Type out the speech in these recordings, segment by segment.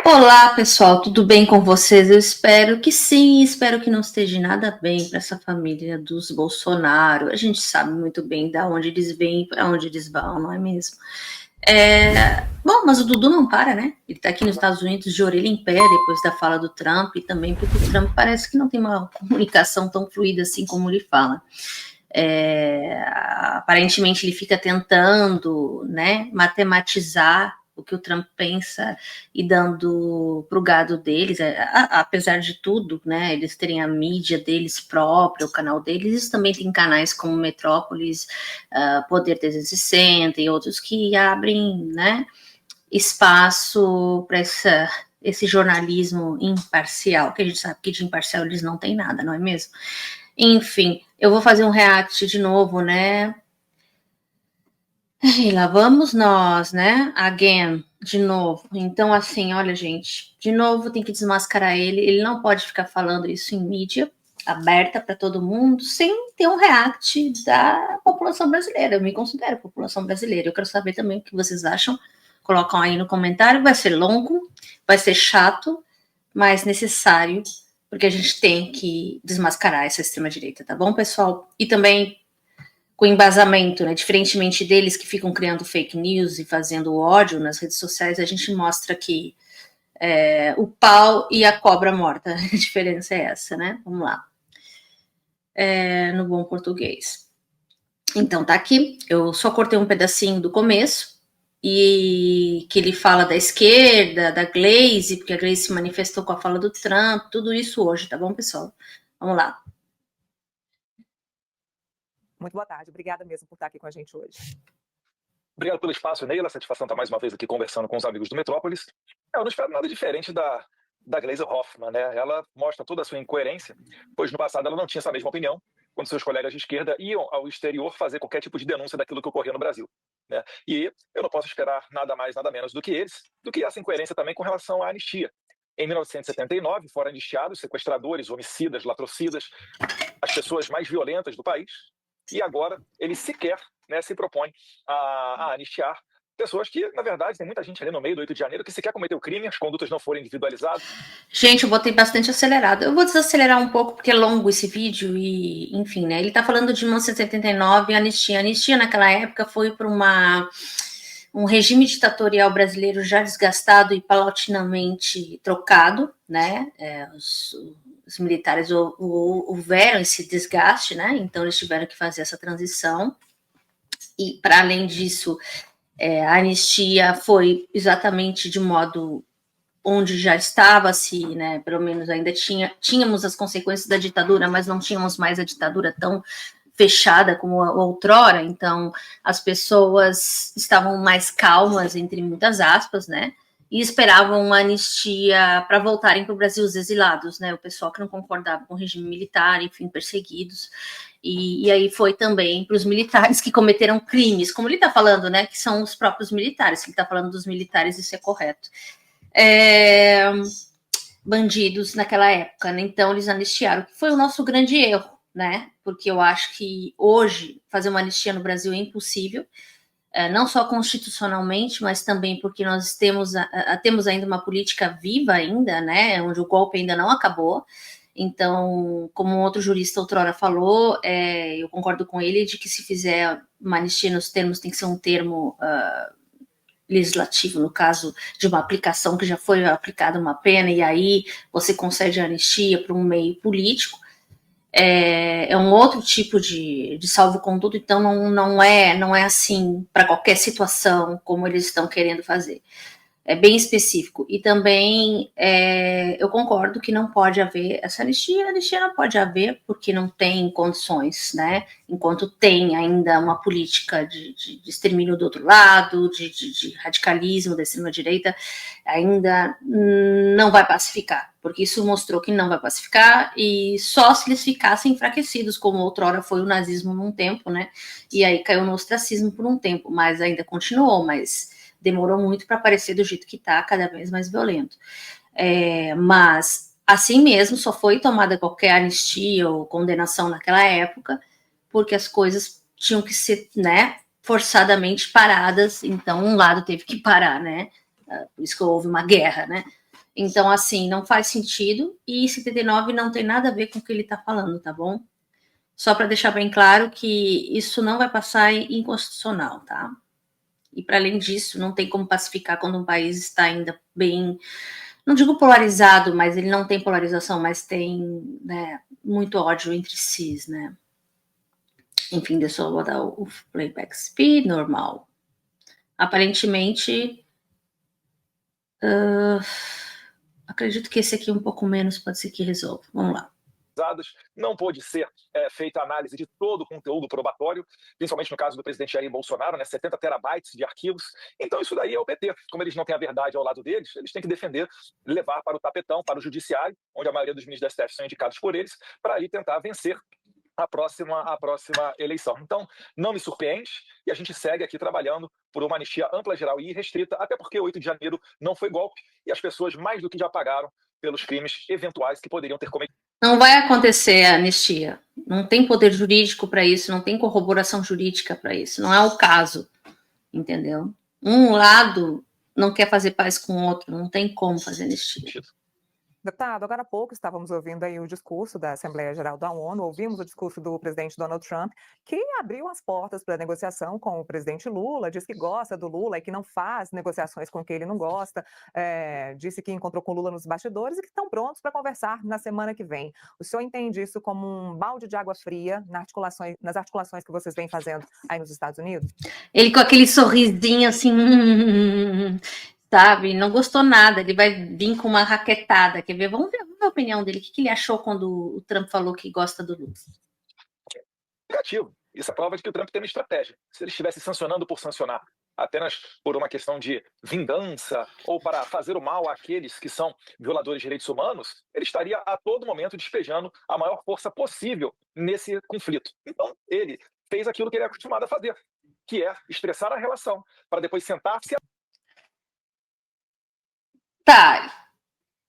Olá, pessoal, tudo bem com vocês? Eu espero que sim, espero que não esteja nada bem para essa família dos Bolsonaro. A gente sabe muito bem de onde eles vêm e para onde eles vão, não é mesmo? Bom, mas o Dudu não para, né? Ele está aqui nos Estados Unidos de orelha em pé depois da fala do Trump e também porque o Trump parece que não tem uma comunicação tão fluida assim como ele fala. Aparentemente ele fica tentando, né, matematizar o que o Trump pensa e dando pro gado deles, apesar de tudo, né, eles terem a mídia deles própria, o canal deles, eles também têm canais como Metrópolis, Poder 360 e outros que abrem, né, espaço para esse jornalismo imparcial, que a gente sabe que de imparcial eles não têm nada, não é mesmo? Enfim, eu vou fazer um react de novo, né? E lá vamos nós, né? Again, de novo. Então, assim, olha, gente, de novo tem que desmascarar ele. Ele não pode ficar falando isso em mídia aberta para todo mundo sem ter um react da população brasileira. Eu me considero população brasileira. Eu quero saber também o que vocês acham. Colocam aí no comentário. Vai ser longo, vai ser chato, mas necessário, porque a gente tem que desmascarar essa extrema-direita, tá bom, pessoal? E também com embasamento, né? Diferentemente deles que ficam criando fake news e fazendo ódio nas redes sociais, a gente mostra que o pau e a cobra morta. A diferença é essa, né? Vamos lá. No bom português. Então, tá aqui. Eu só cortei um pedacinho do começo, e que ele fala da esquerda, da Glaze, porque a Glaze se manifestou com a fala do Trump, tudo isso hoje, tá bom, pessoal? Vamos lá. Muito boa tarde, obrigada mesmo por estar aqui com a gente hoje. Obrigado pelo espaço, Neila. A satisfação estar mais uma vez aqui conversando com os amigos do Metrópolis. Eu não espero nada diferente da Gleisi Hoffmann, né? Ela mostra toda a sua incoerência, pois no passado ela não tinha essa mesma opinião, quando seus colegas de esquerda iam ao exterior fazer qualquer tipo de denúncia daquilo que ocorria no Brasil, né? E eu não posso esperar nada mais, nada menos do que eles, do que essa incoerência também com relação à anistia. Em 1979, foram anistiados sequestradores, homicidas, latrocidas, as pessoas mais violentas do país, e agora ele sequer, né, se propõe a anistiar pessoas que, na verdade, tem muita gente ali no meio do 8 de janeiro que sequer cometeu crime, as condutas não foram individualizadas. Gente, eu botei bastante acelerado. Eu vou desacelerar um pouco porque é longo esse vídeo e, enfim, né? Ele tá falando de 1979, anistia. A anistia naquela época foi para um regime ditatorial brasileiro já desgastado e paulatinamente trocado, né? Os militares houveram esse desgaste, né? Então eles tiveram que fazer essa transição. E, para além disso, a anistia foi exatamente de modo onde já estava-se, né, pelo menos ainda tínhamos as consequências da ditadura, mas não tínhamos mais a ditadura tão fechada como outrora, então as pessoas estavam mais calmas, entre muitas aspas, né, e esperavam uma anistia para voltarem para o Brasil os exilados, né, o pessoal que não concordava com o regime militar, enfim, perseguidos. E aí foi também para os militares que cometeram crimes, como ele está falando, né, que são os próprios militares, que ele está falando dos militares, isso é correto. Bandidos naquela época, né? Então eles anistiaram, que foi o nosso grande erro, né? Porque eu acho que hoje fazer uma anistia no Brasil é impossível, não só constitucionalmente, mas também porque nós temos ainda uma política viva ainda, né? Onde o golpe ainda não acabou. Então, como outro jurista outrora falou, eu concordo com ele de que se fizer uma anistia nos termos, tem que ser um termo legislativo, no caso de uma aplicação que já foi aplicada uma pena, e aí você concede a anistia para um meio político, é um outro tipo de salvo-conduto, então não é assim para qualquer situação como eles estão querendo fazer. É bem específico. E também eu concordo que não pode haver essa anistia. A anistia não pode haver porque não tem condições, né? Enquanto tem ainda uma política de extermínio do outro lado, de radicalismo da extrema-direita, ainda não vai pacificar, porque isso mostrou que não vai pacificar, e só se eles ficassem enfraquecidos, como outrora foi o nazismo num tempo, né? E aí caiu no ostracismo por um tempo, mas ainda continuou, mas demorou muito para aparecer do jeito que está, cada vez mais violento. Mas, assim mesmo, só foi tomada qualquer anistia ou condenação naquela época, porque as coisas tinham que ser, né, forçadamente paradas, então um lado teve que parar, né? Por isso que houve uma guerra, né? Então, assim, não faz sentido, e 79 não tem nada a ver com o que ele está falando, tá bom? Só para deixar bem claro que isso não vai passar inconstitucional, tá? E para além disso, não tem como pacificar quando um país está ainda bem, não digo polarizado, mas ele não tem polarização, mas tem, né, muito ódio entre si, né? Enfim, deixa eu botar o playback speed normal. Aparentemente, acredito que esse aqui um pouco menos pode ser que resolva. Vamos lá. Não pôde ser feita a análise de todo o conteúdo probatório, principalmente no caso do presidente Jair Bolsonaro, né, 70 terabytes de arquivos. Então isso daí é o PT. Como eles não têm a verdade ao lado deles, eles têm que defender, levar para o tapetão, para o judiciário, onde a maioria dos ministros da STF são indicados por eles, para aí tentar vencer a próxima eleição. Então, não me surpreende, e a gente segue aqui trabalhando por uma anistia ampla, geral e irrestrita, até porque 8 de janeiro não foi golpe, e as pessoas mais do que já pagaram pelos crimes eventuais que poderiam ter cometido. Não vai acontecer a anistia. Não tem poder jurídico para isso, não tem corroboração jurídica para isso. Não é o caso, entendeu? Um lado não quer fazer paz com o outro, não tem como fazer anistia. Deputado, agora há pouco estávamos ouvindo aí o discurso da Assembleia Geral da ONU, ouvimos o discurso do presidente Donald Trump, que abriu as portas para a negociação com o presidente Lula, disse que gosta do Lula e que não faz negociações com quem ele não gosta, disse que encontrou com o Lula nos bastidores e que estão prontos para conversar na semana que vem. O senhor entende isso como um balde de água fria nas articulações que vocês vêm fazendo aí nos Estados Unidos? Ele com aquele sorrisinho assim, sabe? Não gostou nada. Ele vai vir com uma raquetada. Quer ver? Vamos ver a opinião dele. O que ele achou quando o Trump falou que gosta do Lula? Negativo. Isso é prova de que o Trump tem uma estratégia. Se ele estivesse sancionando por sancionar, apenas por uma questão de vingança ou para fazer o mal àqueles que são violadores de direitos humanos, ele estaria a todo momento despejando a maior força possível nesse conflito. Então, ele fez aquilo que ele é acostumado a fazer, que é estressar a relação, para depois sentar-se Tá,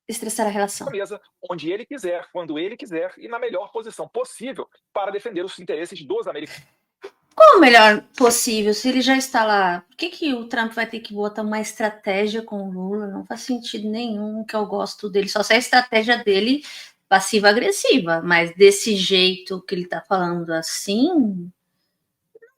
estressar a relação. à mesa, onde ele quiser, quando ele quiser, e na melhor posição possível para defender os interesses dos americanos. Qual o melhor possível? Se ele já está lá, por que o Trump vai ter que botar uma estratégia com o Lula? Não faz sentido nenhum, que eu gosto dele. Só se a estratégia dele passiva-agressiva, mas desse jeito que ele tá falando assim,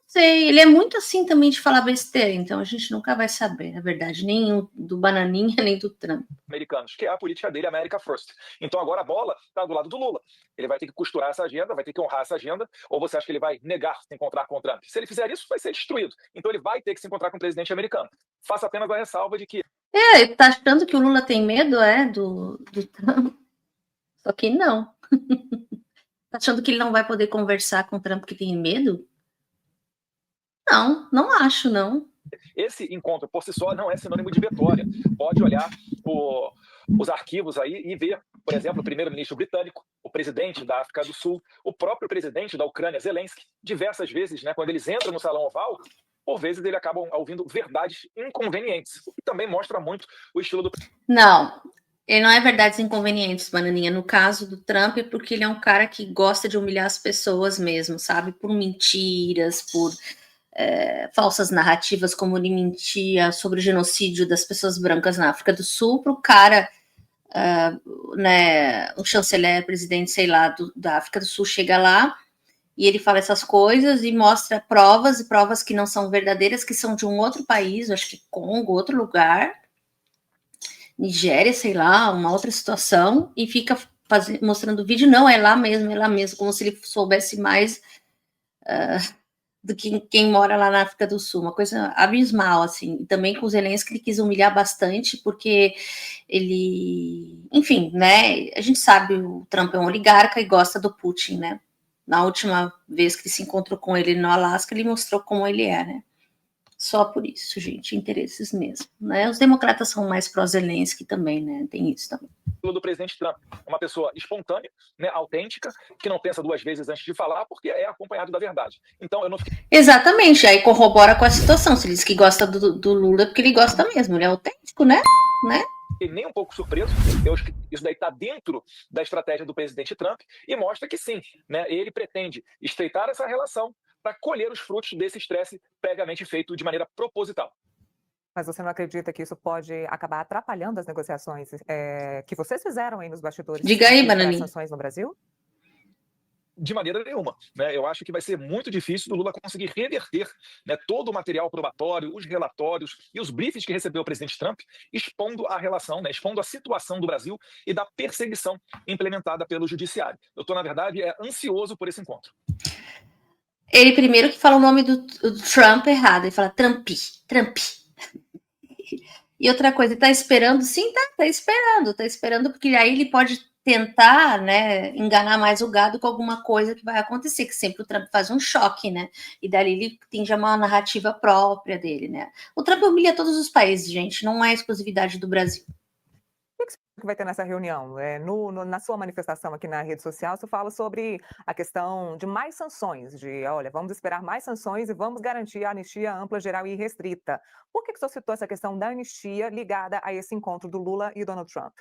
sei, ele é muito assim também de falar besteira, então a gente nunca vai saber, na verdade, nem do Bananinha, nem do Trump. Americanos, que é a política dele, America First. Então agora a bola está do lado do Lula. Ele vai ter que costurar essa agenda, vai ter que honrar essa agenda, ou você acha que ele vai negar se encontrar com o Trump? Se ele fizer isso, vai ser destruído. Então ele vai ter que se encontrar com o presidente americano. Faça apenas a ressalva de que... Ele tá achando que o Lula tem medo, do Trump? Só que não. Tá achando que ele não vai poder conversar com o Trump porque tem medo? Não, não acho, não. Esse encontro, por si só, não é sinônimo de vitória. Pode olhar os arquivos aí e ver, por exemplo, o primeiro-ministro britânico, o presidente da África do Sul, o próprio presidente da Ucrânia, Zelensky, diversas vezes, né, quando eles entram no salão oval, por vezes eles acabam ouvindo verdades inconvenientes, o que também mostra muito o estilo do... Não, ele não é verdades inconvenientes, Bananinha. No caso do Trump, é porque ele é um cara que gosta de humilhar as pessoas mesmo, sabe? Por mentiras, por falsas narrativas, como ele mentia sobre o genocídio das pessoas brancas na África do Sul, para o cara, né, o chanceler, presidente, sei lá, da África do Sul, chega lá e ele fala essas coisas e mostra provas, e provas que não são verdadeiras, que são de um outro país, acho que Congo, outro lugar, Nigéria, sei lá, uma outra situação, e fica mostrando o vídeo, não, é lá mesmo, como se ele soubesse mais do que quem mora lá na África do Sul, uma coisa abismal, assim. E também com o Zelensky ele quis humilhar bastante, porque ele, enfim, né, a gente sabe, o Trump é um oligarca e gosta do Putin, né. Na última vez que ele se encontrou com ele no Alasca, ele mostrou como ele é, né. Só por isso, gente, interesses mesmo, né. Os democratas são mais pró-Zelensky também, né, tem isso também. Do presidente Trump, uma pessoa espontânea, né, autêntica, que não pensa duas vezes antes de falar, porque é acompanhado da verdade. Então eu não fiquei... Exatamente, aí corrobora com a situação. Se ele diz que gosta do Lula, é porque ele gosta mesmo, ele é autêntico, né? E nem um pouco surpreso, eu acho que isso daí está dentro da estratégia do presidente Trump e mostra que sim, né, ele pretende estreitar essa relação para colher os frutos desse estresse previamente feito de maneira proposital. Mas você não acredita que isso pode acabar atrapalhando as negociações que vocês fizeram aí nos bastidores Diga aí, para Bananinha. sanções no Brasil? De maneira nenhuma, né? Eu acho que vai ser muito difícil do Lula conseguir reverter, né, todo o material probatório, os relatórios e os briefings que recebeu o presidente Trump, expondo a relação, né, expondo a situação do Brasil e da perseguição implementada pelo judiciário. Eu estou, na verdade, ansioso por esse encontro. Ele primeiro que fala o nome do Trump errado, ele fala Trump. E outra coisa, ele tá esperando? Sim, tá esperando, porque aí ele pode tentar, né, enganar mais o gado com alguma coisa que vai acontecer, que sempre o Trump faz um choque, né, e dali ele tem já uma narrativa própria dele, né. O Trump humilha todos os países, gente, não é exclusividade do Brasil. O que vai ter nessa reunião? Na sua manifestação aqui na rede social, você fala sobre a questão de mais sanções, olha, vamos esperar mais sanções e vamos garantir a anistia ampla, geral e irrestrita. Por que o senhor citou essa questão da anistia ligada a esse encontro do Lula e Donald Trump?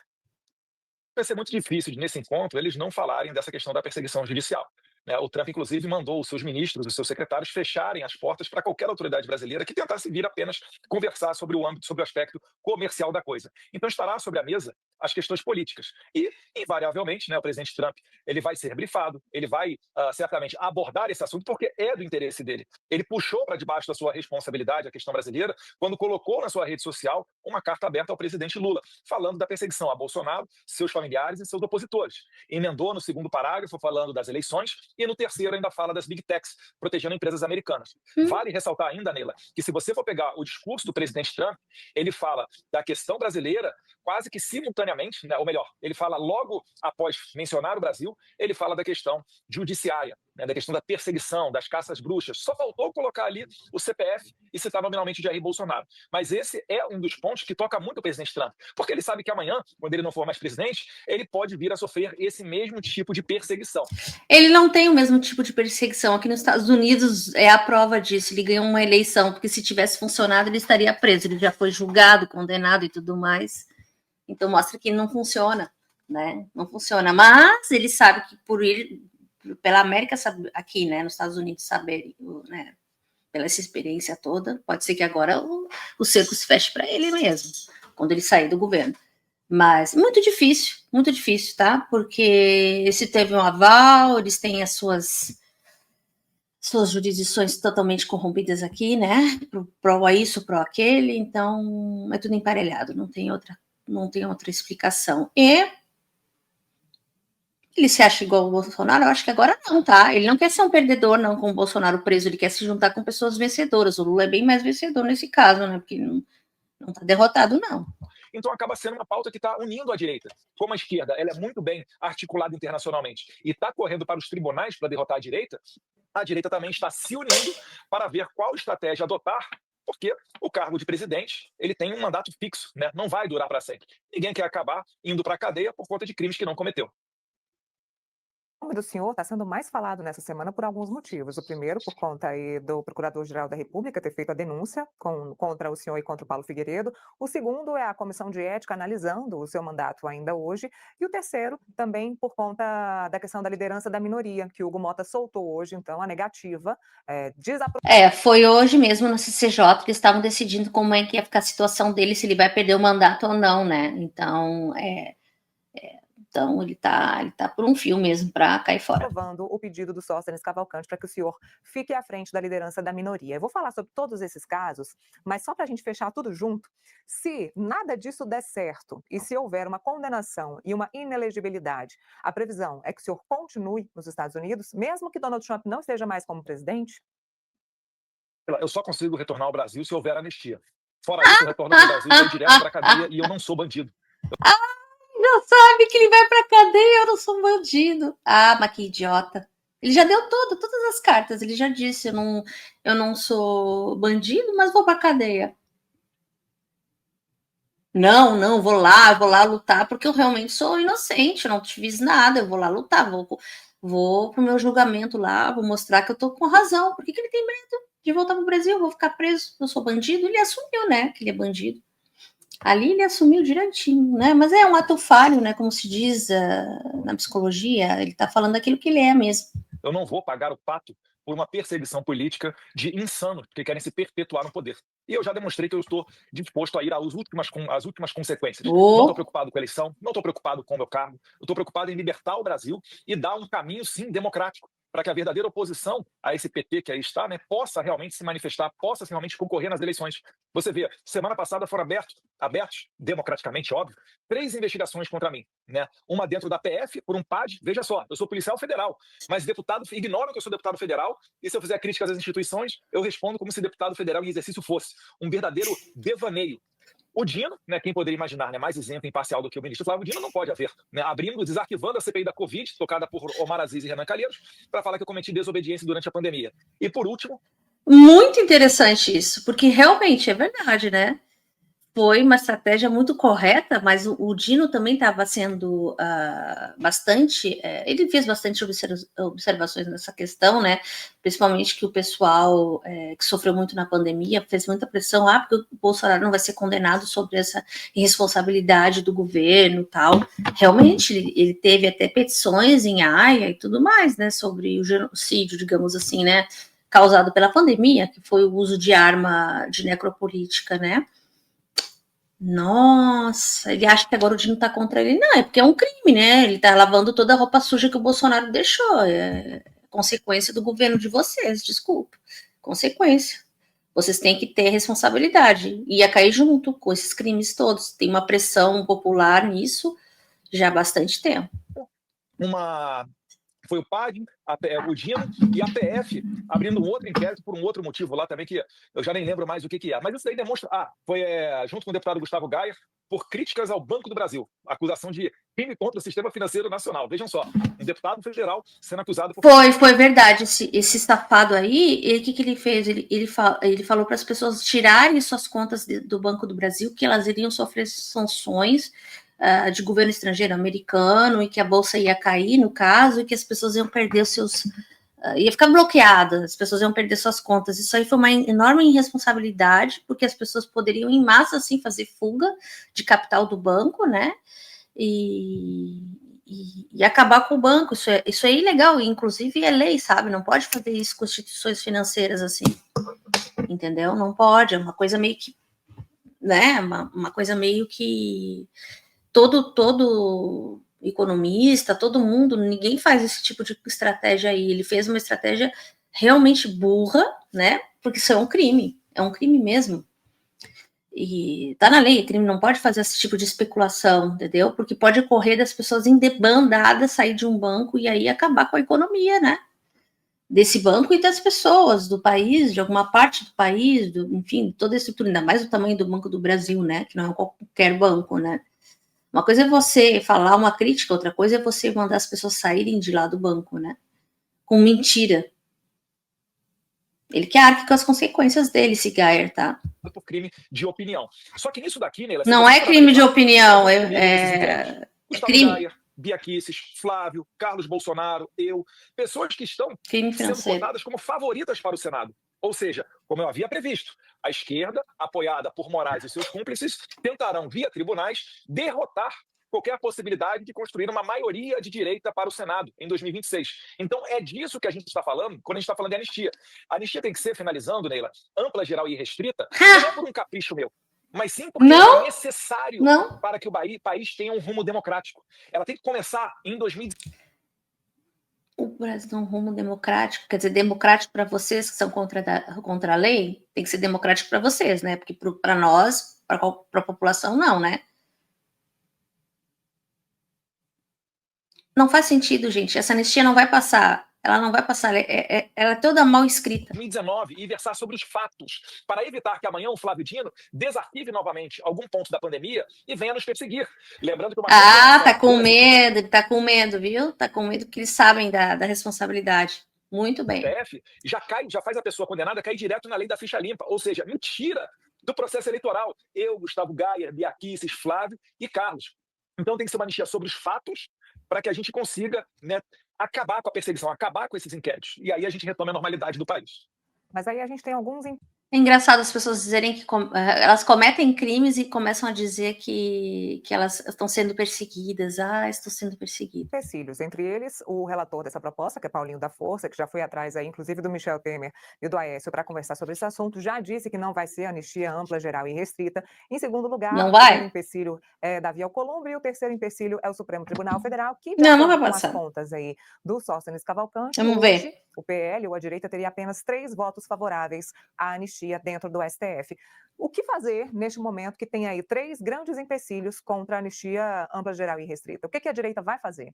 Vai ser muito difícil, nesse encontro, eles não falarem dessa questão da perseguição judicial, né? O Trump, inclusive, mandou os seus ministros, os seus secretários, fecharem as portas para qualquer autoridade brasileira que tentasse vir apenas conversar sobre o âmbito, sobre o aspecto comercial da coisa. Então, estará sobre a mesa as questões políticas. E, invariavelmente, né, o presidente Trump ele vai ser brifado, ele vai certamente abordar esse assunto, porque é do interesse dele. Ele puxou para debaixo da sua responsabilidade a questão brasileira quando colocou na sua rede social uma carta aberta ao presidente Lula, falando da perseguição a Bolsonaro, seus familiares e seus opositores. Emendou no segundo parágrafo falando das eleições e no terceiro ainda fala das big techs, protegendo empresas americanas. Vale ressaltar ainda, Neila, que se você for pegar o discurso do presidente Trump, ele fala da questão brasileira quase que simultaneamente, né, ou melhor, ele fala logo após mencionar o Brasil, ele fala da questão judiciária, né, da questão da perseguição, das caças bruxas. Só faltou colocar ali o CPF e citar nominalmente Jair Bolsonaro. Mas esse é um dos pontos que toca muito o presidente Trump, porque ele sabe que amanhã, quando ele não for mais presidente, ele pode vir a sofrer esse mesmo tipo de perseguição. Ele não tem o mesmo tipo de perseguição. Aqui nos Estados Unidos é a prova disso. Ele ganhou uma eleição, porque se tivesse funcionado, ele estaria preso. Ele já foi julgado, condenado e tudo mais. Então mostra que não funciona, né? Não funciona. Mas ele sabe que pela América aqui, né, nos Estados Unidos, saberem, né, pela essa experiência toda, pode ser que agora o cerco se feche para ele mesmo, quando ele sair do governo. Mas muito difícil, tá? Porque se teve um aval, eles têm as suas jurisdições totalmente corrompidas aqui, né? Pro isso, pro aquele, então é tudo emparelhado, não tem outra explicação. E ele se acha igual ao Bolsonaro? Eu acho que agora não, tá? Ele não quer ser um perdedor, não, com o Bolsonaro preso, ele quer se juntar com pessoas vencedoras. O Lula é bem mais vencedor nesse caso, né? Porque não tá derrotado, não. Então acaba sendo uma pauta que está unindo a direita. Como a esquerda ela é muito bem articulada internacionalmente e está correndo para os tribunais para derrotar a direita também está se unindo para ver qual estratégia adotar, porque o cargo de presidente ele tem um mandato fixo, né? Não vai durar para sempre. Ninguém quer acabar indo para a cadeia por conta de crimes que não cometeu. O nome do senhor está sendo mais falado nessa semana por alguns motivos. O primeiro, por conta aí do Procurador-Geral da República ter feito a denúncia contra o senhor e contra o Paulo Figueiredo. O segundo é a Comissão de Ética analisando o seu mandato ainda hoje. E o terceiro, também por conta da questão da liderança da minoria, que o Hugo Mota soltou hoje, então, a negativa. Foi hoje mesmo no CCJ que estavam decidindo como é que ia ficar a situação dele, se ele vai perder o mandato ou não, né? Então, Então, ele tá por um fio mesmo para cair fora. Aprovando o pedido do Sóstenes Cavalcante para que o senhor fique à frente da liderança da minoria. Eu vou falar sobre todos esses casos, mas só para a gente fechar tudo junto, se nada disso der certo e se houver uma condenação e uma inelegibilidade, a previsão é que o senhor continue nos Estados Unidos, mesmo que Donald Trump não esteja mais como presidente? Eu só consigo retornar ao Brasil se houver anistia. Fora isso, eu retorno para o Brasil, vou direto para a cadeia e eu não sou bandido. Não sabe que ele vai pra cadeia, eu não sou um bandido. Ah, mas que idiota. Ele já deu todas as cartas, ele já disse, eu não sou bandido, mas vou pra cadeia. Não, vou lá lutar, porque eu realmente sou inocente, eu não te fiz nada, eu vou lá lutar, vou pro meu julgamento lá, vou mostrar que eu tô com razão. Por que ele tem medo de voltar pro Brasil? Eu vou ficar preso, eu sou bandido? Ele assumiu, né, que ele é bandido. Ali ele assumiu direitinho, né? Mas é um ato falho, né? Como se diz na psicologia, ele está falando aquilo que ele é mesmo. Eu não vou pagar o pato por uma perseguição política de insanos que querem se perpetuar no poder. E eu já demonstrei que eu estou disposto a ir às últimas consequências. Não estou preocupado com a eleição, não estou preocupado com o meu cargo, eu estou preocupado em libertar o Brasil e dar um caminho, sim, democrático, para que a verdadeira oposição a esse PT que aí está, né, possa realmente se manifestar, possa realmente concorrer nas eleições. Você vê, semana passada foram abertos, democraticamente, óbvio, 3 investigações contra mim, né? Uma dentro da PF, por um PAD. Veja só, eu sou policial federal, mas deputados ignoram que eu sou deputado federal, e se eu fizer críticas às instituições, eu respondo como se deputado federal em exercício fosse um verdadeiro devaneio. O Dino, né, quem poderia imaginar, né, mais isento e imparcial do que o ministro Flávio Dino, não pode haver. Né, desarquivando a CPI da Covid, tocada por Omar Aziz e Renan Calheiros, para falar que eu cometi desobediência durante a pandemia. E por último... Muito interessante isso, porque realmente é verdade, né? Foi uma estratégia muito correta, mas o Dino também estava sendo bastante... ele fez bastante observações nessa questão, né? Principalmente que o pessoal que sofreu muito na pandemia fez muita pressão, porque o Bolsonaro não vai ser condenado sobre essa irresponsabilidade do governo e tal. Realmente, ele teve até petições em Haia e tudo mais, né? Sobre o genocídio, digamos assim, né? Causado pela pandemia, que foi o uso de arma de necropolítica, né? Nossa, ele acha que agora o Dino tá contra ele. Não, é porque é um crime, né? Ele tá lavando toda a roupa suja que o Bolsonaro deixou. É consequência do governo de vocês, desculpa. Consequência. Vocês têm que ter responsabilidade. Ia cair junto com esses crimes todos. Tem uma pressão popular nisso já há bastante tempo. Foi o PAD, o Dino e a PF abrindo um outro inquérito por um outro motivo lá também, que eu já nem lembro mais o que é. Mas isso daí demonstra... foi junto com o deputado Gustavo Gayer, por críticas ao Banco do Brasil. Acusação de crime contra o sistema financeiro nacional. Vejam só, um deputado federal sendo acusado por... Foi verdade. Esse safado aí, o que ele fez? Ele falou para as pessoas tirarem suas contas do Banco do Brasil, que elas iriam sofrer sanções de governo estrangeiro americano, e que a bolsa ia cair, no caso, e que as pessoas iam perder os seus... ia ficar bloqueada, as pessoas iam perder suas contas. Isso aí foi uma enorme irresponsabilidade, porque as pessoas poderiam, em massa, assim, fazer fuga de capital do banco, né? E acabar com o banco. Isso é ilegal, inclusive é lei, sabe? Não pode fazer isso com instituições financeiras assim, entendeu? Não pode, é uma coisa meio que, né? Uma coisa meio que todo economista, todo mundo, ninguém faz esse tipo de estratégia aí. Ele fez uma estratégia realmente burra, né? Porque isso é um crime mesmo. E tá na lei, crime não pode fazer esse tipo de especulação, entendeu? Porque pode ocorrer das pessoas em debandada sair de um banco e aí acabar com a economia, né? Desse banco e das pessoas, do país, de alguma parte do país, enfim, toda a estrutura, ainda mais o tamanho do Banco do Brasil, né? Que não é qualquer banco, né? Uma coisa é você falar uma crítica, outra coisa é você mandar as pessoas saírem de lá do banco, né? Com mentira. Ele que arque com as consequências dele, esse Gayer, tá? Por crime de opinião. Só que nisso daqui, né? Não é crime de opinião, é crime. Gayer, Bia Kicis, Flávio, Carlos Bolsonaro, eu, pessoas que estão sendo cotadas como favoritas para o Senado. Ou seja, como eu havia previsto, a esquerda, apoiada por Moraes e seus cúmplices, tentarão, via tribunais, derrotar qualquer possibilidade de construir uma maioria de direita para o Senado em 2026. Então, é disso que a gente está falando quando a gente está falando de anistia. A anistia tem que ser, finalizando, Neila, ampla, geral e restrita, não é por um capricho meu, mas sim porque é necessário para que o país tenha um rumo democrático. Ela tem que começar em 2016. O Brasil tem um rumo democrático, quer dizer, democrático para vocês que são contra a lei, tem que ser democrático para vocês, né? Porque para nós, para a população, não, né? Não faz sentido, gente. Essa anistia não vai passar. Ela não vai passar. Ela é toda mal escrita. 2019 e versar sobre os fatos, para evitar que amanhã o Flávio Dino desarquive novamente algum ponto da pandemia e venha nos perseguir. Lembrando que tá com medo, ele tá com medo, viu? Tá com medo porque eles sabem da responsabilidade. Muito bem. PF já faz a pessoa condenada cair direto na lei da ficha limpa, ou seja, mentira do processo eleitoral. Eu, Gustavo Gayer, Bia Kicis, Flávio e Carlos. Então tem que ser uma anistia sobre os fatos para que a gente consiga, né, acabar com a perseguição, acabar com esses inquéritos. E aí a gente retoma a normalidade do país. Mas aí a gente tem alguns... É engraçado as pessoas dizerem que elas cometem crimes e começam a dizer que elas estão sendo perseguidas. Ah, estou sendo perseguida. Empecilhos, entre eles o relator dessa proposta, que é Paulinho da Força, que já foi atrás aí, inclusive do Michel Temer e do Aécio para conversar sobre esse assunto, já disse que não vai ser anistia ampla, geral e restrita. Em segundo lugar, Não o segundo vai? empecilho é Davi Alcolumbre e o terceiro empecilho é o Supremo Tribunal Federal, que, de Não, não acordo vai com as passar. contas aí do Sóstenes Cavalcante, Vamos hoje ver. o PL ou a direita teria apenas 3 votos favoráveis à anistia dentro do STF. O que fazer neste momento que tem aí 3 grandes empecilhos contra a anistia ampla, geral e restrita? O que a direita vai fazer?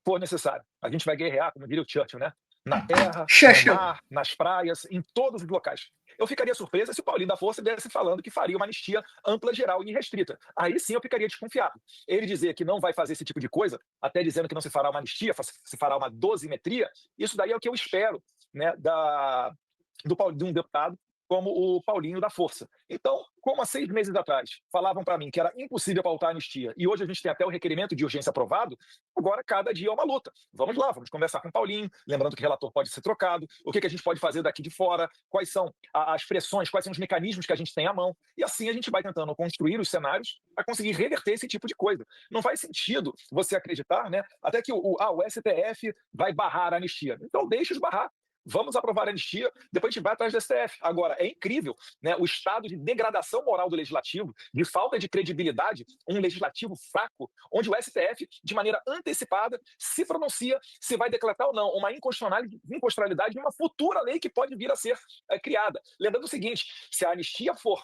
For necessário. A gente vai guerrear, como diria o Churchill, né? Na terra, no Xuxu. mar, nas praias, em todos os locais. Eu ficaria surpresa se o Paulinho da Força viesse falando que faria uma anistia ampla, geral e irrestrita. Aí sim eu ficaria desconfiado. Ele dizer que não vai fazer esse tipo de coisa, até dizendo que não se fará uma anistia, se fará uma dosimetria, isso daí é o que eu espero, né, de um deputado como o Paulinho da Força. Então, como há 6 meses atrás falavam para mim que era impossível pautar a anistia, e hoje a gente tem até o requerimento de urgência aprovado, agora cada dia é uma luta. Vamos lá, vamos conversar com o Paulinho, lembrando que o relator pode ser trocado, o que a gente pode fazer daqui de fora, quais são as pressões, quais são os mecanismos que a gente tem à mão, e assim a gente vai tentando construir os cenários para conseguir reverter esse tipo de coisa. Não faz sentido você acreditar, né, até que o STF vai barrar a anistia. Então deixa-os barrar. Vamos aprovar a anistia, depois a gente vai atrás do STF. Agora, é incrível, né, o estado de degradação moral do legislativo, de falta de credibilidade, um legislativo fraco, onde o STF, de maneira antecipada, se pronuncia se vai decretar ou não uma inconstitucionalidade de uma futura lei que pode vir a ser criada. Lembrando o seguinte, se a anistia for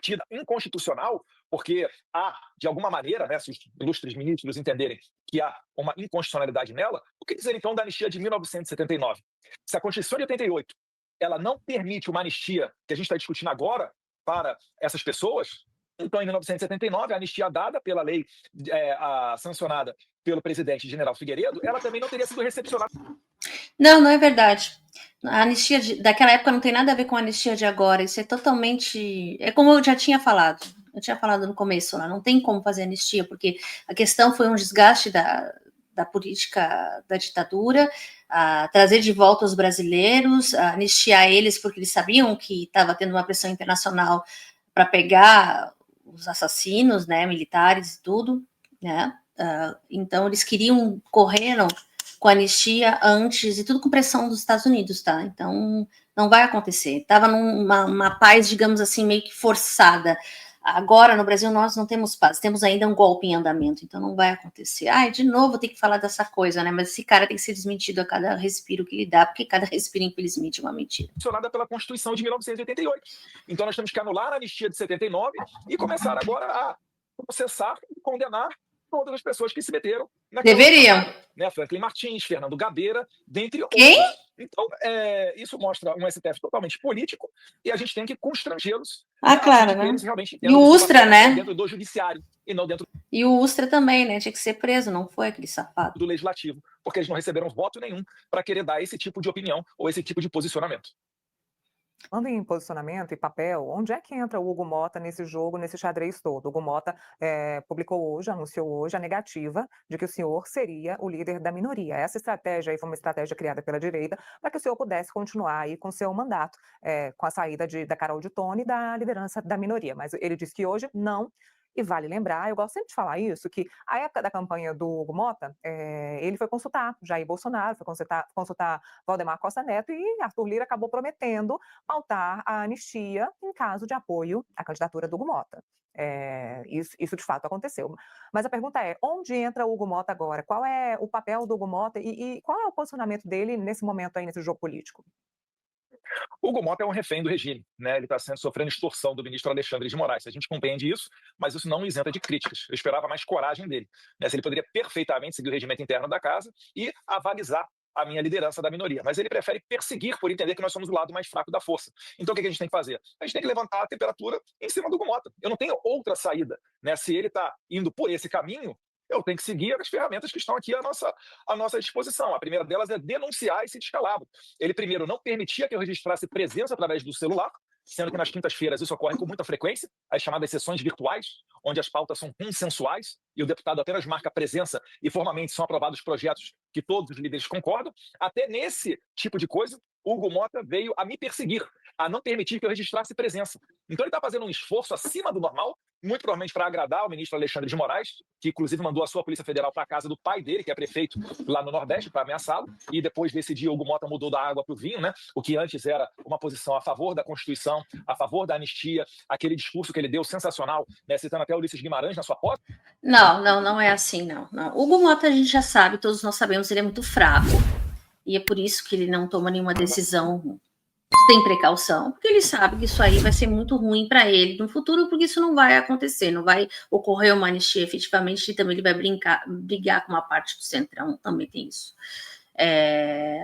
tida inconstitucional, porque há, de alguma maneira, né, se os ilustres ministros entenderem que há uma inconstitucionalidade nela, o que dizer então da anistia de 1979? Se a Constituição de 88 ela não permite uma anistia que a gente está discutindo agora para essas pessoas, então em 1979 a anistia dada pela lei sancionada pelo presidente General Figueiredo, ela também não teria sido recepcionada. Não, não é verdade. A anistia daquela época não tem nada a ver com a anistia de agora. Isso é totalmente. É como eu já tinha falado. Eu tinha falado no começo lá. Não tem como fazer anistia, porque a questão foi um desgaste da política da ditadura, trazer de volta os brasileiros, anistiar eles, porque eles sabiam que estava tendo uma pressão internacional para pegar os assassinos, né, militares e tudo, né? Então eles correram com anistia antes e tudo com pressão dos Estados Unidos, tá? Então não vai acontecer. Estava numa paz, digamos assim, meio que forçada. Agora no Brasil nós não temos paz, temos ainda um golpe em andamento, então não vai acontecer. De novo tem que falar dessa coisa, né? Mas esse cara tem que ser desmentido a cada respiro que ele dá, porque cada respiro, infelizmente, é uma mentira. Sancionada pela Constituição de 1988. Então nós temos que anular a anistia de 79 e começar agora a processar e condenar todas as pessoas que se meteram naquela. Deveriam. Né? Franklin Martins, Fernando Gabeira, dentre Quem? outros. Então, isso mostra um STF totalmente político e a gente tem que constrangê-los. Claro, né? Eles realmente E o Ustra, né? Dentro do judiciário e não dentro. E o Ustra também, né? Tinha que ser preso, não foi aquele safado. Do legislativo, porque eles não receberam voto nenhum para querer dar esse tipo de opinião ou esse tipo de posicionamento. Falando em posicionamento e papel, onde é que entra o Hugo Mota nesse jogo, nesse xadrez todo? O Hugo Mota publicou hoje, anunciou hoje a negativa de que o senhor seria o líder da minoria. Essa estratégia aí foi uma estratégia criada pela direita para que o senhor pudesse continuar aí com seu mandato, com a saída da Carol de Tone da liderança da minoria. Mas ele disse que hoje não. E vale lembrar, eu gosto sempre de falar isso, que a época da campanha do Hugo Mota, ele foi consultar Jair Bolsonaro, foi consultar Valdemar Costa Neto e Arthur Lira acabou prometendo pautar a anistia em caso de apoio à candidatura do Hugo Mota. Isso de fato aconteceu. Mas a pergunta é, onde entra o Hugo Mota agora? Qual é o papel do Hugo Mota e qual é o posicionamento dele nesse momento aí, nesse jogo político? Hugo Mota é um refém do regime, né? Ele está sofrendo extorsão do ministro Alexandre de Moraes. A gente compreende isso, mas isso não isenta de críticas. Eu esperava mais coragem dele, né? Se ele poderia perfeitamente seguir o regimento interno da casa e avalizar a minha liderança da minoria. Mas ele prefere perseguir por entender que nós somos o lado mais fraco da força. Então o que a gente tem que fazer? A gente tem que levantar a temperatura em cima do Hugo Mota. Eu não tenho outra saída, né? Se ele está indo por esse caminho, eu tenho que seguir as ferramentas que estão aqui à nossa disposição. A primeira delas é denunciar esse descalabro. Ele, primeiro, não permitia que eu registrasse presença através do celular, sendo que nas quintas-feiras isso ocorre com muita frequência, as chamadas sessões virtuais, onde as pautas são consensuais e o deputado apenas marca presença e formalmente são aprovados projetos que todos os líderes concordam. Até nesse tipo de coisa, Hugo Mota veio a me perseguir. a não permitir que eu registrasse presença. Então ele está fazendo um esforço acima do normal, muito provavelmente para agradar o ministro Alexandre de Moraes, que inclusive mandou a sua Polícia Federal para a casa do pai dele, que é prefeito lá no Nordeste, para ameaçá-lo, e depois desse dia o Hugo Mota mudou da água para o vinho, né? O que antes era uma posição a favor da Constituição, a favor da anistia, aquele discurso que ele deu sensacional, né? Citando até Ulisses Guimarães na sua posse. Não é assim, não. O Hugo Mota a gente já sabe, todos nós sabemos, ele é muito fraco, e é por isso que ele não toma nenhuma decisão sem precaução, porque ele sabe que isso aí vai ser muito ruim para ele no futuro, porque isso não vai acontecer, não vai ocorrer uma anistia efetivamente, e também ele vai brigar com uma parte do Centrão, também tem isso.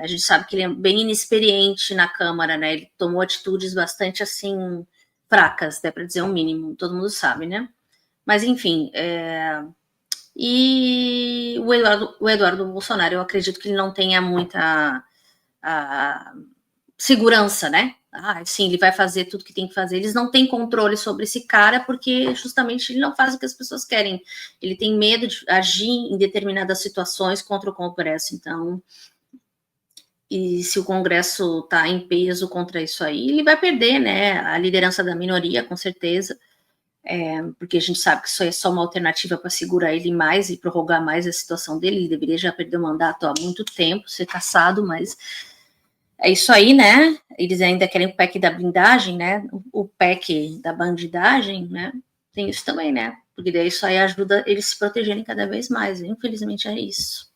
A gente sabe que ele é bem inexperiente na Câmara, né? Ele tomou atitudes bastante, assim, fracas, para dizer o mínimo, todo mundo sabe, né? Mas, enfim, e o Eduardo Bolsonaro, eu acredito que ele não tenha muita segurança, né? Sim, ele vai fazer tudo que tem que fazer. Eles não têm controle sobre esse cara porque justamente ele não faz o que as pessoas querem. Ele tem medo de agir em determinadas situações contra o Congresso. Então, e se o Congresso está em peso contra isso aí, ele vai perder, né? A liderança da minoria, com certeza. Porque a gente sabe que isso é só uma alternativa para segurar ele mais e prorrogar mais a situação dele. Ele deveria já perder o mandato há muito tempo, ser cassado, mas é isso aí, né? Eles ainda querem o PEC da blindagem, né? O PEC da bandidagem, né? Tem isso também, né? Porque daí isso aí ajuda eles se protegerem cada vez mais. Infelizmente é isso.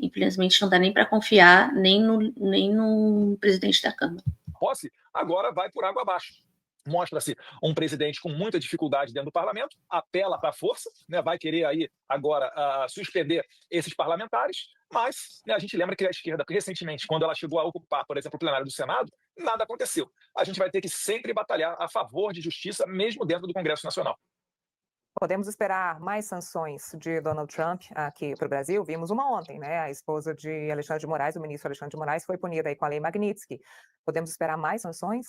Infelizmente não dá nem para confiar nem no presidente da Câmara. Posse, agora vai por água abaixo. Mostra-se um presidente com muita dificuldade dentro do parlamento, apela para a força, né, vai querer aí agora suspender esses parlamentares, mas né, a gente lembra que a esquerda, recentemente, quando ela chegou a ocupar, por exemplo, o plenário do Senado, nada aconteceu. A gente vai ter que sempre batalhar a favor de justiça, mesmo dentro do Congresso Nacional. Podemos esperar mais sanções de Donald Trump aqui para o Brasil? Vimos uma ontem, né? A esposa de Alexandre de Moraes, o ministro Alexandre de Moraes, foi punida aí com a lei Magnitsky. Podemos esperar mais sanções?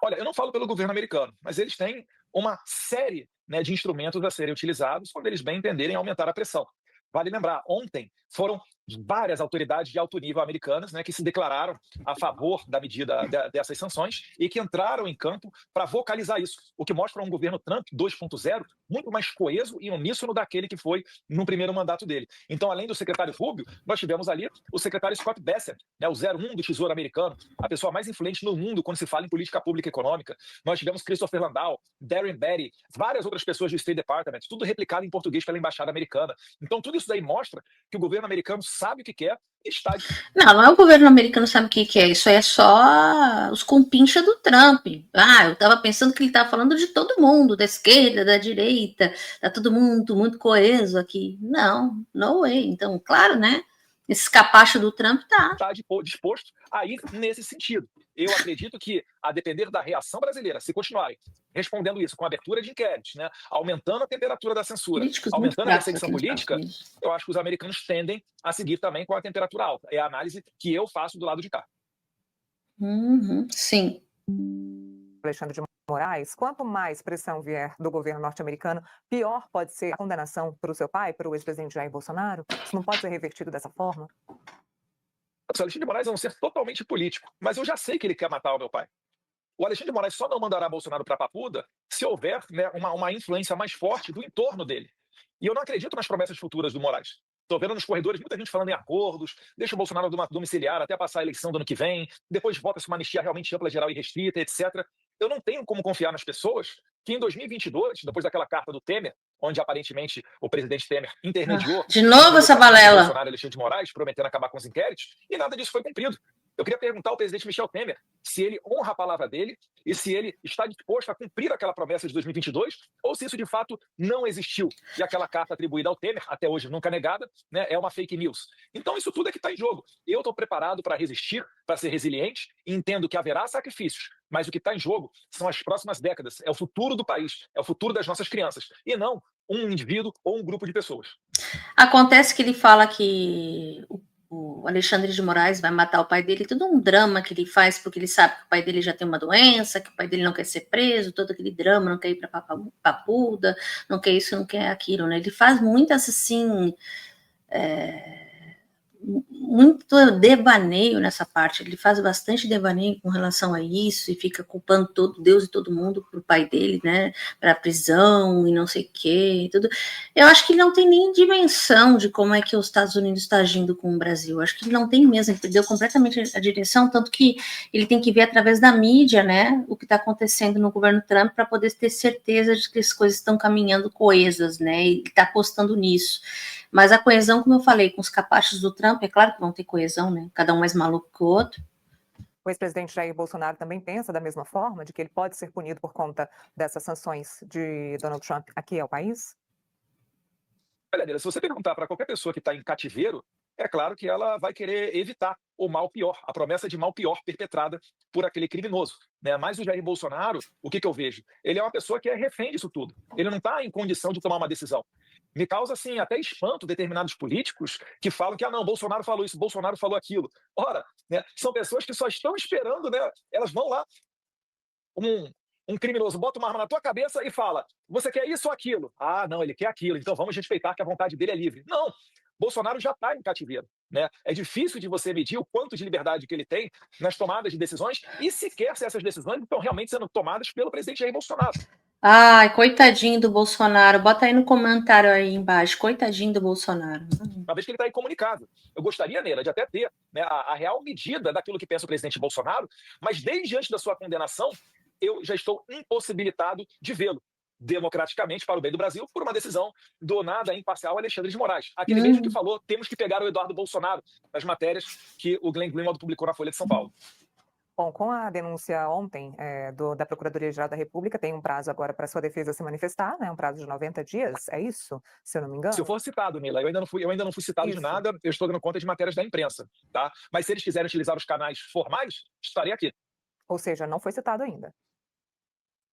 Olha, eu não falo pelo governo americano, mas eles têm uma série, né, de instrumentos a serem utilizados quando eles bem entenderem aumentar a pressão. Vale lembrar, ontem foram várias autoridades de alto nível americanas, né, que se declararam a favor da medida dessas sanções e que entraram em campo para vocalizar isso, o que mostra um governo Trump 2.0 muito mais coeso e uníssono daquele que foi no primeiro mandato dele. Então, além do secretário Rubio, nós tivemos ali o secretário Scott Bessent, né, o 01 do Tesouro Americano, a pessoa mais influente no mundo quando se fala em política pública e econômica. Nós tivemos Christopher Landau, Darren Betty, várias outras pessoas do State Department, tudo replicado em português pela Embaixada Americana. Então, tudo isso daí mostra que o governo americano sabe o que quer e está... Não é o governo americano sabe o que quer, isso aí é só os compincha do Trump. Eu estava pensando que ele estava falando de todo mundo, da esquerda, da direita, tá todo mundo muito coeso aqui. Não, no way. Então, claro, né? Esse capacho do Trump está disposto a ir nesse sentido. Eu acredito que, a depender da reação brasileira, se continuarem respondendo isso com abertura de inquéritos, né, aumentando a temperatura da censura, aumentando a perseguição política, eu acho que os americanos tendem a seguir também com a temperatura alta. É a análise que eu faço do lado de cá. Sim. Alexandre de Moraes, quanto mais pressão vier do governo norte-americano, pior pode ser a condenação para o seu pai, para o ex-presidente Jair Bolsonaro? Isso não pode ser revertido dessa forma? O Alexandre de Moraes é um ser totalmente político, mas eu já sei que ele quer matar o meu pai. O Alexandre de Moraes só não mandará Bolsonaro para a Papuda se houver, né, uma influência mais forte do entorno dele. E eu não acredito nas promessas futuras do Moraes. Estou vendo nos corredores muita gente falando em acordos, deixa o Bolsonaro domiciliar até passar a eleição do ano que vem, depois vota-se uma anistia realmente ampla, geral e restrita, etc. Eu não tenho como confiar nas pessoas que em 2022, depois daquela carta do Temer, onde aparentemente o presidente Temer intermediou... De novo essa balela. Bolsonaro e Alexandre de Moraes, prometendo acabar com os inquéritos, e nada disso foi cumprido. Eu queria perguntar ao presidente Michel Temer se ele honra a palavra dele e se ele está disposto a cumprir aquela promessa de 2022 ou se isso de fato não existiu. E aquela carta atribuída ao Temer, até hoje nunca negada, né, é uma fake news. Então isso tudo é que está em jogo. Eu estou preparado para resistir, para ser resiliente e entendo que haverá sacrifícios, mas o que está em jogo são as próximas décadas, é o futuro do país, é o futuro das nossas crianças e não um indivíduo ou um grupo de pessoas. Acontece que ele fala que o Alexandre de Moraes vai matar o pai dele, tudo um drama que ele faz, porque ele sabe que o pai dele já tem uma doença, que o pai dele não quer ser preso, todo aquele drama, não quer ir para Papuda, não quer isso, não quer aquilo, né? Ele faz muitas, assim, muito devaneio nessa parte, ele faz bastante devaneio com relação a isso, e fica culpando todo Deus e todo mundo pro pai dele, né, pra prisão e não sei o que, e tudo. Eu acho que ele não tem nem dimensão de como é que os Estados Unidos está agindo com o Brasil, eu acho que ele não tem mesmo, ele perdeu completamente a direção, tanto que ele tem que ver através da mídia, né, o que está acontecendo no governo Trump para poder ter certeza de que as coisas estão caminhando coesas, né, e está apostando nisso. Mas a coesão, como eu falei, com os capachos do Trump, é claro que vão ter coesão, né? Cada um mais maluco que o outro. O ex-presidente Jair Bolsonaro também pensa da mesma forma, de que ele pode ser punido por conta dessas sanções de Donald Trump aqui ao país? Olha, Neila, se você perguntar para qualquer pessoa que está em cativeiro, é claro que ela vai querer evitar o mal pior, a promessa de mal pior perpetrada por aquele criminoso, né? Mas o Jair Bolsonaro, o que eu vejo? Ele é uma pessoa que é refém disso tudo. Ele não está em condição de tomar uma decisão. Me causa, assim, até espanto determinados políticos que falam que, não, Bolsonaro falou isso, Bolsonaro falou aquilo. Ora, né, são pessoas que só estão esperando, né? Elas vão lá, um criminoso bota uma arma na tua cabeça e fala: você quer isso ou aquilo? Ah, não, ele quer aquilo, então vamos respeitar que a vontade dele é livre. Não, Bolsonaro já está em cativeiro, né? É difícil de você medir o quanto de liberdade que ele tem nas tomadas de decisões e sequer se essas decisões estão realmente sendo tomadas pelo presidente Jair Bolsonaro. Ai, coitadinho do Bolsonaro. Bota aí no comentário aí embaixo. Coitadinho do Bolsonaro. Uma vez que ele está incomunicável. Eu gostaria, Neira, de até ter, né, a real medida daquilo que pensa o presidente Bolsonaro, mas desde antes da sua condenação, eu já estou impossibilitado de vê-lo democraticamente para o bem do Brasil por uma decisão do nada imparcial Alexandre de Moraes. Aquele mesmo que falou: temos que pegar o Eduardo Bolsonaro, nas matérias que o Glenn Greenwald publicou na Folha de São Paulo. Bom, com a denúncia ontem da Procuradoria-Geral da República, tem um prazo agora para sua defesa se manifestar, né? Um prazo de 90 dias, é isso? Se eu não me engano? Se eu for citado, Nila, eu ainda não fui citado de nada, eu estou dando conta de matérias da imprensa, tá? Mas se eles quiserem utilizar os canais formais, estarei aqui. Ou seja, não foi citado ainda.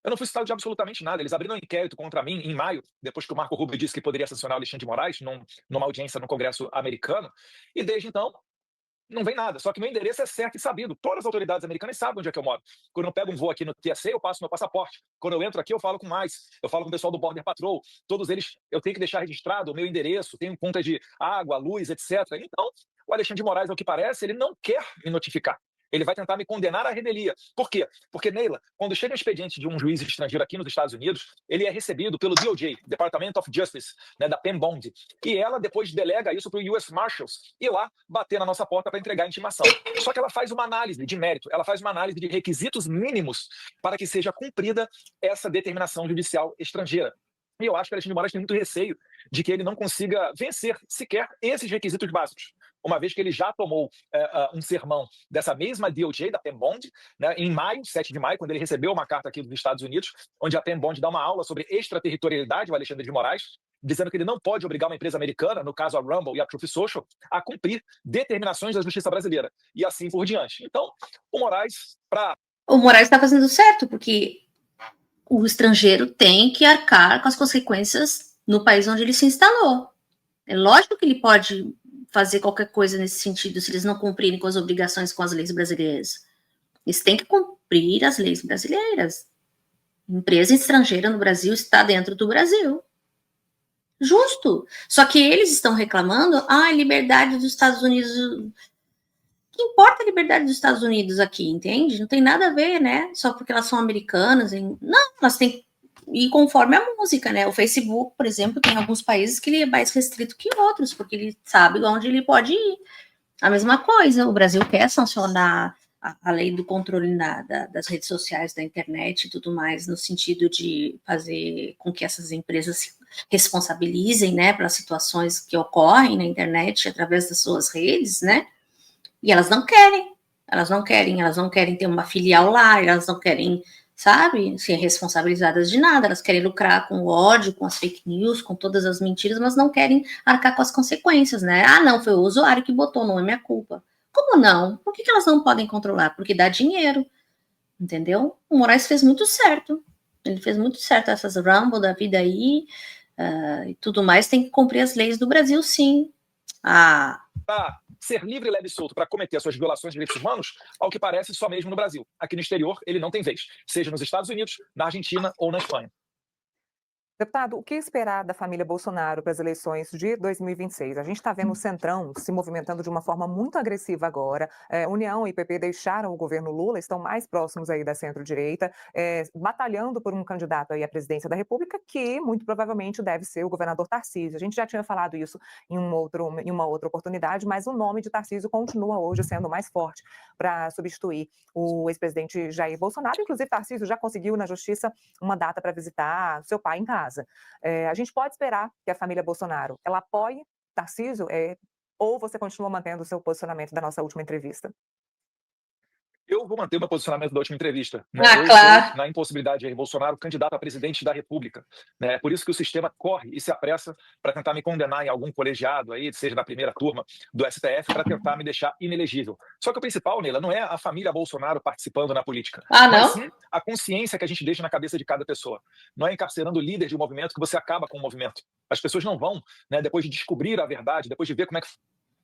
Eu não fui citado de absolutamente nada. Eles abriram um inquérito contra mim em maio, depois que o Marco Rubio disse que poderia sancionar o Alexandre de Moraes, numa audiência no Congresso americano, e desde então não vem nada. Só que meu endereço é certo e sabido. Todas as autoridades americanas sabem onde é que eu moro. Quando eu pego um voo aqui no TSA, eu passo meu passaporte. Quando eu entro aqui, eu falo com mais. Eu falo com o pessoal do Border Patrol. Todos eles, eu tenho que deixar registrado o meu endereço, tenho conta de água, luz, etc. Então, o Alexandre de Moraes, ao que parece, ele não quer me notificar. Ele vai tentar me condenar à revelia. Por quê? Porque, Neila, quando chega um expediente de um juiz estrangeiro aqui nos Estados Unidos, ele é recebido pelo DOJ, Department of Justice, né, da Penn Bond, e ela depois delega isso para o US Marshals ir lá bater na nossa porta para entregar a intimação. Só que ela faz uma análise de mérito, ela faz uma análise de requisitos mínimos para que seja cumprida essa determinação judicial estrangeira. E eu acho que o Alexandre de Moraes tem muito receio de que ele não consiga vencer sequer esses requisitos básicos, uma vez que ele já tomou um sermão dessa mesma DOJ, da Penn Bond, né, em maio, 7 de maio, quando ele recebeu uma carta aqui dos Estados Unidos, onde a Penn Bond dá uma aula sobre extraterritorialidade, o Alexandre de Moraes, dizendo que ele não pode obrigar uma empresa americana, no caso a Rumble e a Truth Social, a cumprir determinações da justiça brasileira, e assim por diante. Então, o Moraes, O Moraes está fazendo certo, porque o estrangeiro tem que arcar com as consequências no país onde ele se instalou. É lógico que ele pode fazer qualquer coisa nesse sentido se eles não cumprirem com as obrigações com as leis brasileiras. Eles têm que cumprir as leis brasileiras. Empresa estrangeira no Brasil está dentro do Brasil. Justo. Só que eles estão reclamando, liberdade dos Estados Unidos. Que importa a liberdade dos Estados Unidos aqui, entende? Não tem nada a ver, né? Só porque elas são americanas. Não, elas têm. E conforme a música, né? O Facebook, por exemplo, tem alguns países que ele é mais restrito que outros, porque ele sabe onde ele pode ir. A mesma coisa, o Brasil quer sancionar a lei do controle das redes sociais, da internet e tudo mais, no sentido de fazer com que essas empresas se responsabilizem, né, pelas situações que ocorrem na internet através das suas redes, né? E elas não querem ter uma filial lá, elas não querem, sabe, ser responsabilizadas de nada, elas querem lucrar com o ódio, com as fake news, com todas as mentiras, mas não querem arcar com as consequências, né? Não, foi o usuário que botou, não é minha culpa. Como não? Por que elas não podem controlar? Porque dá dinheiro, entendeu? O Moraes fez muito certo, ele fez muito certo, essas Rumble da vida aí, e tudo mais, tem que cumprir as leis do Brasil, sim. Ser livre, leve e solto para cometer suas violações de direitos humanos, ao que parece, só mesmo no Brasil. Aqui no exterior, ele não tem vez, seja nos Estados Unidos, na Argentina ou na Espanha. Deputado, o que esperar da família Bolsonaro para as eleições de 2026? A gente está vendo o Centrão se movimentando de uma forma muito agressiva agora. União e PP deixaram o governo Lula, estão mais próximos aí da centro-direita, batalhando por um candidato aí à presidência da República, que muito provavelmente deve ser o governador Tarcísio. A gente já tinha falado isso em uma outra oportunidade, mas o nome de Tarcísio continua hoje sendo mais forte para substituir o ex-presidente Jair Bolsonaro. Inclusive, Tarcísio já conseguiu na justiça uma data para visitar seu pai em casa. A gente pode esperar que a família Bolsonaro ela apoie Tarcísio, ou você continua mantendo o seu posicionamento da nossa última entrevista? Eu vou manter o meu posicionamento da última entrevista. Né? Ah, Eu claro. estou na impossibilidade de Jair Bolsonaro candidato a presidente da República. Né? É por isso que o sistema corre e se apressa para tentar me condenar em algum colegiado, aí, seja da primeira turma do STF, para tentar me deixar inelegível. Só que o principal, Neila, não é a família Bolsonaro participando na política, Ah, mas não? sim a consciência que a gente deixa na cabeça de cada pessoa. Não é encarcerando o líder de um movimento que você acaba com o movimento. As pessoas não vão, né, depois de descobrir a verdade, depois de ver como é que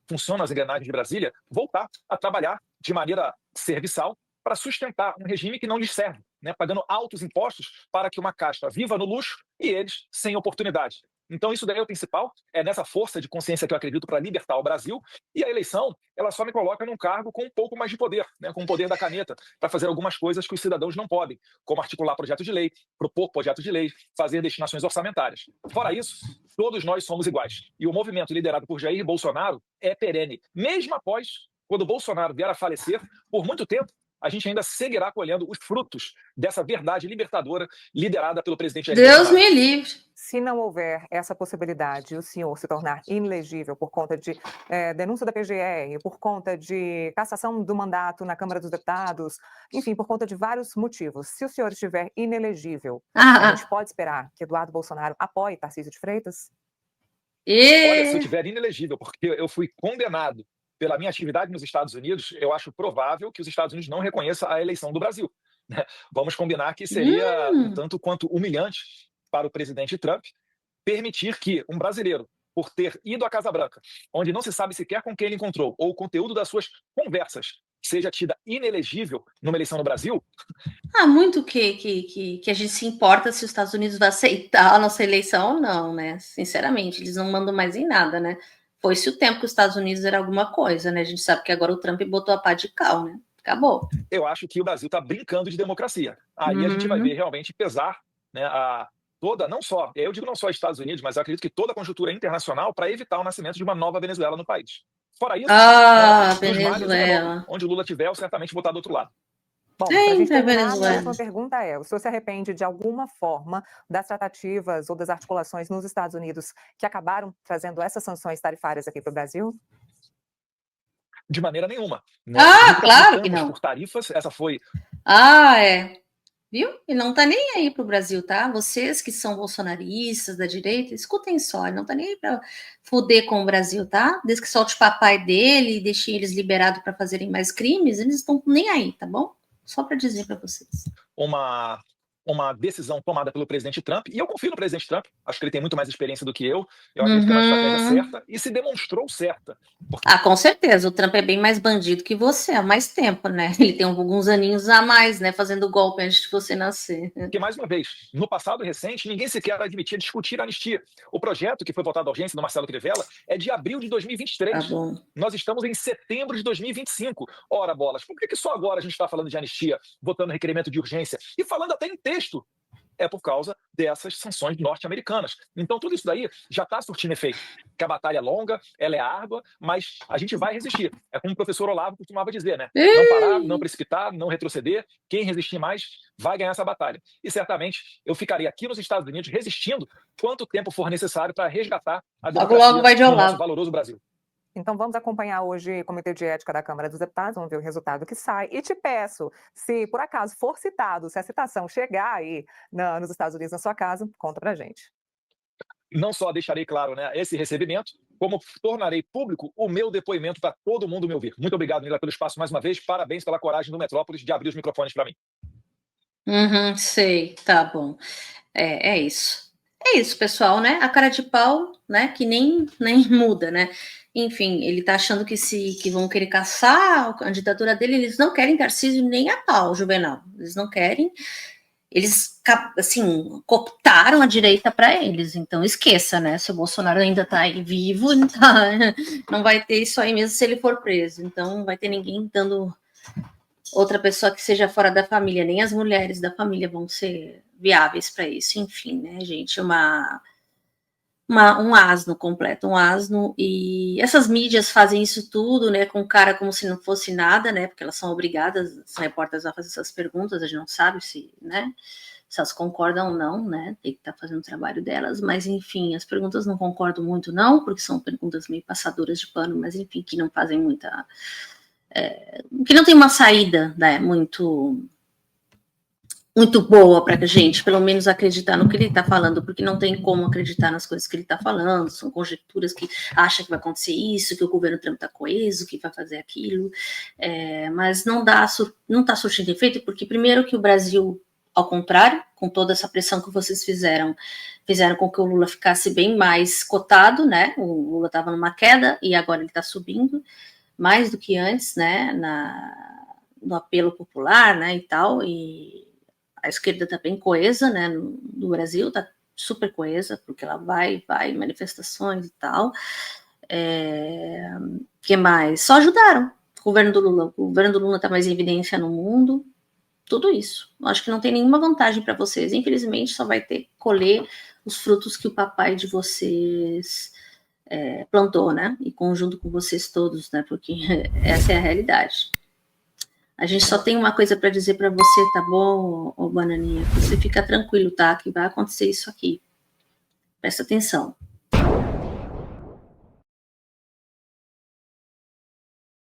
funcionam as engrenagens de Brasília, voltar a trabalhar de maneira serviçal para sustentar um regime que não lhes serve, né, pagando altos impostos para que uma casta viva no luxo e eles sem oportunidade. Então isso daí é o principal, é nessa força de consciência que eu acredito para libertar o Brasil, e a eleição, ela só me coloca num cargo com um pouco mais de poder, né, com o poder da caneta, para fazer algumas coisas que os cidadãos não podem, como articular projeto de lei, propor projeto de lei, fazer destinações orçamentárias. Fora isso, todos nós somos iguais. E o movimento liderado por Jair Bolsonaro é perene. Mesmo após, quando Bolsonaro vier a falecer, por muito tempo, a gente ainda seguirá colhendo os frutos dessa verdade libertadora liderada pelo presidente Jair Deus Bolsonaro. me livre. Se não houver essa possibilidade de o senhor se tornar inelegível por conta de denúncia da PGR, por conta de cassação do mandato na Câmara dos Deputados, enfim, por conta de vários motivos, se o senhor estiver inelegível, a gente pode esperar que Eduardo Bolsonaro apoie Tarcísio de Freitas? Olha, se eu estiver inelegível, porque eu fui condenado pela minha atividade nos Estados Unidos, eu acho provável que os Estados Unidos não reconheçam a eleição do Brasil. Né? Vamos combinar que seria um tanto quanto humilhante para o presidente Trump permitir que um brasileiro, por ter ido à Casa Branca, onde não se sabe sequer com quem ele encontrou, ou o conteúdo das suas conversas, seja tida inelegível numa eleição no Brasil. Muito que a gente se importa se os Estados Unidos vai aceitar a nossa eleição ou não, né? Sinceramente, eles não mandam mais em nada, né? Foi-se o tempo que os Estados Unidos era alguma coisa, né? A gente sabe que agora o Trump botou a pá de cal, né? Acabou. Eu acho que o Brasil está brincando de democracia. Aí a gente vai ver realmente pesar, né, toda, não só, eu digo não só Estados Unidos, mas eu acredito que toda a conjuntura internacional para evitar o nascimento de uma nova Venezuela no país. Fora isso, Venezuela. onde o Lula tiver, eu certamente vou estar do outro lado. Bom, para a gente terminar, a última pergunta é: o senhor se arrepende de alguma forma das tratativas ou das articulações nos Estados Unidos que acabaram trazendo essas sanções tarifárias aqui para o Brasil? De maneira nenhuma. Né? Claro que não. Por tarifas, essa foi... Viu? Ele não tá nem aí pro Brasil, tá? Vocês que são bolsonaristas da direita, escutem só, ele não tá nem aí pra foder com o Brasil, tá? Desde que solte o papai dele e deixe eles liberados para fazerem mais crimes, eles estão nem aí, tá bom? Só para dizer para vocês. Uma decisão tomada pelo presidente Trump, e eu confio no presidente Trump, acho que ele tem muito mais experiência do que eu acredito que é uma estratégia certa, e se demonstrou certa. Com certeza, o Trump é bem mais bandido que você há mais tempo, né? Ele tem alguns aninhos a mais, né, fazendo golpe antes de você nascer. Porque, mais uma vez, no passado recente, ninguém sequer admitia discutir a anistia. O projeto que foi votado à urgência do Marcelo Crivella é de abril de 2023. Tá bom. Nós estamos em setembro de 2025. Ora, bolas, por que só agora a gente está falando de anistia, votando requerimento de urgência e falando até em texto? É por causa dessas sanções norte-americanas. Então, tudo isso daí já está surtindo efeito. Que a batalha é longa, ela é árdua, mas a gente vai resistir. É como o professor Olavo costumava dizer, né? Não parar, não precipitar, não retroceder. Quem resistir mais vai ganhar essa batalha. E certamente eu ficarei aqui nos Estados Unidos resistindo quanto tempo for necessário para resgatar a democracia do nosso valoroso Brasil. Então vamos acompanhar hoje o Comitê de Ética da Câmara dos Deputados, vamos ver o resultado que sai. E te peço, se por acaso for citado, se a citação chegar aí nos Estados Unidos na sua casa, conta pra gente. Não só deixarei claro, né, esse recebimento, como tornarei público o meu depoimento para todo mundo me ouvir. Muito obrigado, Nila, pelo espaço mais uma vez. Parabéns pela coragem do Metrópolis de abrir os microfones para mim. Sei, tá bom. É isso. É isso, pessoal, né? A cara de pau, né? Que nem muda, né? Enfim, ele tá achando que vão querer caçar a candidatura dele. Eles não querem Tarcísio nem a pau, Juvenal. Eles não querem. eles, assim, cooptaram a direita para eles, então esqueça, né, se o Bolsonaro ainda está aí vivo, não vai ter isso aí mesmo se ele for preso, então não vai ter ninguém dando outra pessoa que seja fora da família, nem as mulheres da família vão ser viáveis para isso, enfim, né, gente, um asno completo, um asno, e essas mídias fazem isso tudo, né, com cara como se não fosse nada, né, porque elas são obrigadas, as repórteres a fazer essas perguntas, a gente não sabe se, né, se elas concordam ou não, né, tem que estar fazendo o trabalho delas, mas enfim, as perguntas não concordo muito não, porque são perguntas meio passadoras de pano, mas enfim, que não fazem muita, que não tem uma saída, né, muito boa para a gente, pelo menos acreditar no que ele está falando, porque não tem como acreditar nas coisas que ele está falando, são conjecturas que acha que vai acontecer isso, que o governo Trump está coeso, que vai fazer aquilo, mas não está surtindo efeito, porque primeiro que o Brasil, ao contrário, com toda essa pressão que vocês fizeram com que o Lula ficasse bem mais cotado, né, o Lula estava numa queda e agora ele está subindo, mais do que antes, né, no apelo popular, né, e tal, e a esquerda está bem coesa, né, no Brasil, está super coesa, porque ela vai, manifestações e tal. Que mais? Só ajudaram o governo do Lula está mais em evidência no mundo, tudo isso. Acho que não tem nenhuma vantagem para vocês, infelizmente só vai ter que colher os frutos que o papai de vocês plantou, né, e conjunto com vocês todos, né, porque essa é a realidade. A gente só tem uma coisa para dizer para você, tá bom, ô Bananinha? Você fica tranquilo, tá? Que vai acontecer isso aqui. Presta atenção.